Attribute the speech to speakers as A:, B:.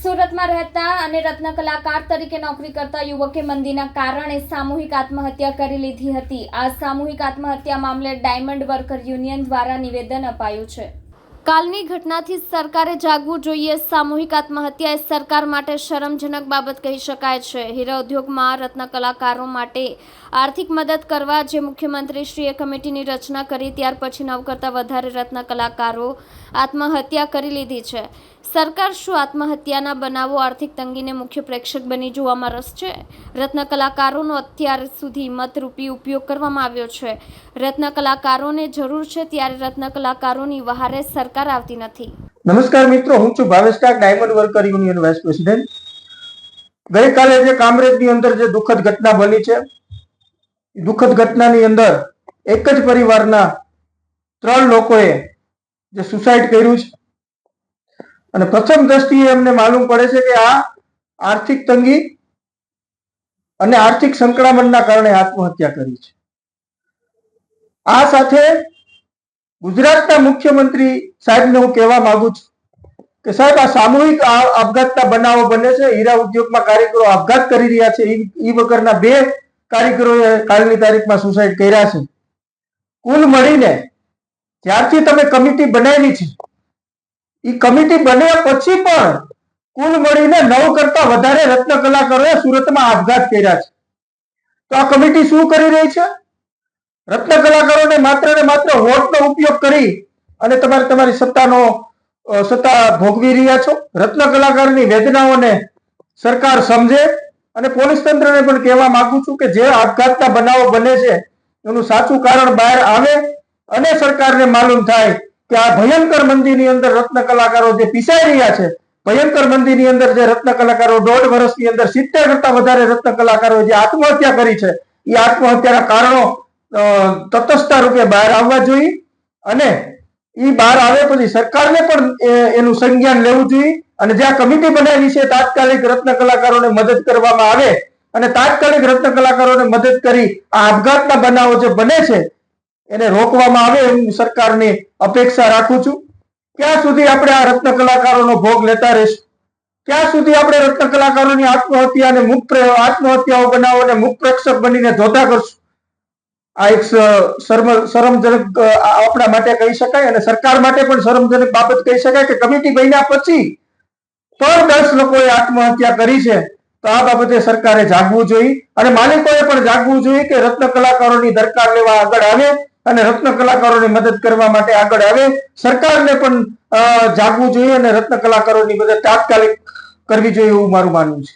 A: સુરતમાં રહેતા અને રત્ન કલાકાર તરીકે નોકરી કરતા યુવકે મંદીના કારણે સામૂહિક આત્મહત્યા કરી લીધી હતી। આ સામૂહિક આત્મહત્યા મામલે ડાયમંડ વર્કર યુનિયન દ્વારા નિવેદન અપાયું છે। કાલની ઘટનાથી સરકારે જાગવું જોઈએ। સામૂહિક આત્મહત્યા એ સરકાર માટે શરમજનક બાબત કહી શકાય છે। હીરા ઉદ્યોગમાં રત્ન કલાકારો માટે આર્થિક મદદ કરવા જે મુખ્યમંત્રીશ્રીએ કમિટીની રચના કરી ત્યાર પછી 9 કરતાં વધારે રત્ન કલાકારો આત્મહત્યા કરી લીધી છે। સરકાર શું આત્મહત્યાના બનાવો આર્થિક તંગીને મુખ્ય પ્રેક્ષક બની જોવામાં રસ છે? રત્ન કલાકારોનો અત્યાર સુધી મતરૂપી ઉપયોગ કરવામાં આવ્યો છે। રત્ન કલાકારોને જરૂર છે ત્યારે રત્ન કલાકારોની વહારે સરકાર આવતી નથી।
B: નમસ્કાર મિત્રો, હું છું Bhavesh Tak, diamond worker union vice president. ગઈકાલે જે કામરેજની અંદર જે દુઃખદ ઘટના બની છે, દુઃખદ ઘટનાની અંદર એક જ પરિવારના 3 લોકોએ જે સુસાઇડ કર્યું છે અને પ્રથમ દ્રષ્ટિએ અમને માલુમ પડે છે કે આ આર્થિક તંગી અને આર્થિક સંકળામણના કારણે આત્મહત્યા કરી છે। આ સાથે ગુજરાતના મુખ્યમંત્રી સાહેબને હું કહેવા માંગુ છું કે સાહેબ, આ સામૂહિક આપઘાતના બનાવો બને છે। હીરા ઉદ્યોગમાં કારીગરો આપઘાત કરી રહ્યા છે। ઈ વગરના 2 કારીગરોએ કાલની તારીખમાં સુસાઇડ કર્યા છે। કુલ મળીને જ્યારથી તમે કમિટી બનાવી છે, ઈ કમિટી બન્યા પછી પણ કુલ મળીને 9 કરતા વધારે રત્ન કલાકારોએ સુરતમાં આપઘાત કર્યા છે। તો આ કમિટી શું કરી રહી છે? રત્ન કલાકારોને માત્ર ને માત્ર વોટનો ઉપયોગ કરી અને તમારી સત્તા ભોગવી રહ્યા છો। રત્ન કલાકારની વેદનાઓને સરકાર સમજે અને પોલીસ તંત્રને પણ કહેવા માંગુ છું કે જે આપઘાતના બનાવો બને છે એનું સાચું કારણ બહાર આવે અને સરકારને માલુમ થાય કે આ ભયંકર મંદીની અંદર રત્ન કલાકારો જે પીસાઈ રહ્યા છે, ભયંકર મંદીની અંદર જે રત્ન કલાકારો 1.5 વર્ષની અંદર 70 કરતા વધારે રત્ન કલાકારોએ જે આત્મહત્યા કરી છે, એ આત્મહત્યાના કારણો તટસ્થ રૂપે બહાર આવવા જોઈએ અને એ બહાર આવે પછી સરકારને પણ એનું સંજ્ઞાન લેવું જોઈએ અને જે આ કમિટી બનાવી છે તાત્કાલિક રત્ન કલાકારોને મદદ કરવામાં આવે અને તાત્કાલિક રત્ન કલાકારોને મદદ કરી આ આપઘાતના બનાવો જે બને છે એને રોકવામાં આવે એવી સરકારની અપેક્ષા રાખું છું। ક્યાં સુધી આપણે આ રત્ન કલાકારોનો ભોગ લેતા રહીશું? ક્યાં સુધી આપણે રત્ન કલાકારોની આત્મહત્યા અને આત્મહત્યાઓ બનાવોને મુખ પ્રેક્ષક બનીને જોતા કરશું? આ એક શરમજનક આપણા માટે કહી શકાય અને સરકાર માટે પણ શરમજનક બાબત કહી શકાય કે કમિટી બન્યા પછી પણ 10 લોકોએ આત્મહત્યા કરી છે। તો આ બાબતે સરકારે જાગવું જોઈએ અને માલિકોએ પણ જાગવું જોઈએ કે રત્ન કલાકારોની દરકાર લેવા આગળ આવે અને રત્ન કલાકારોની મદદ કરવા માટે આગળ આવે। સરકારને પણ જાગવું જોઈએ અને રત્ન કલાકારોની મદદ તાત્કાલિક કરવી જોઈએ એવું મારું માનવું છે।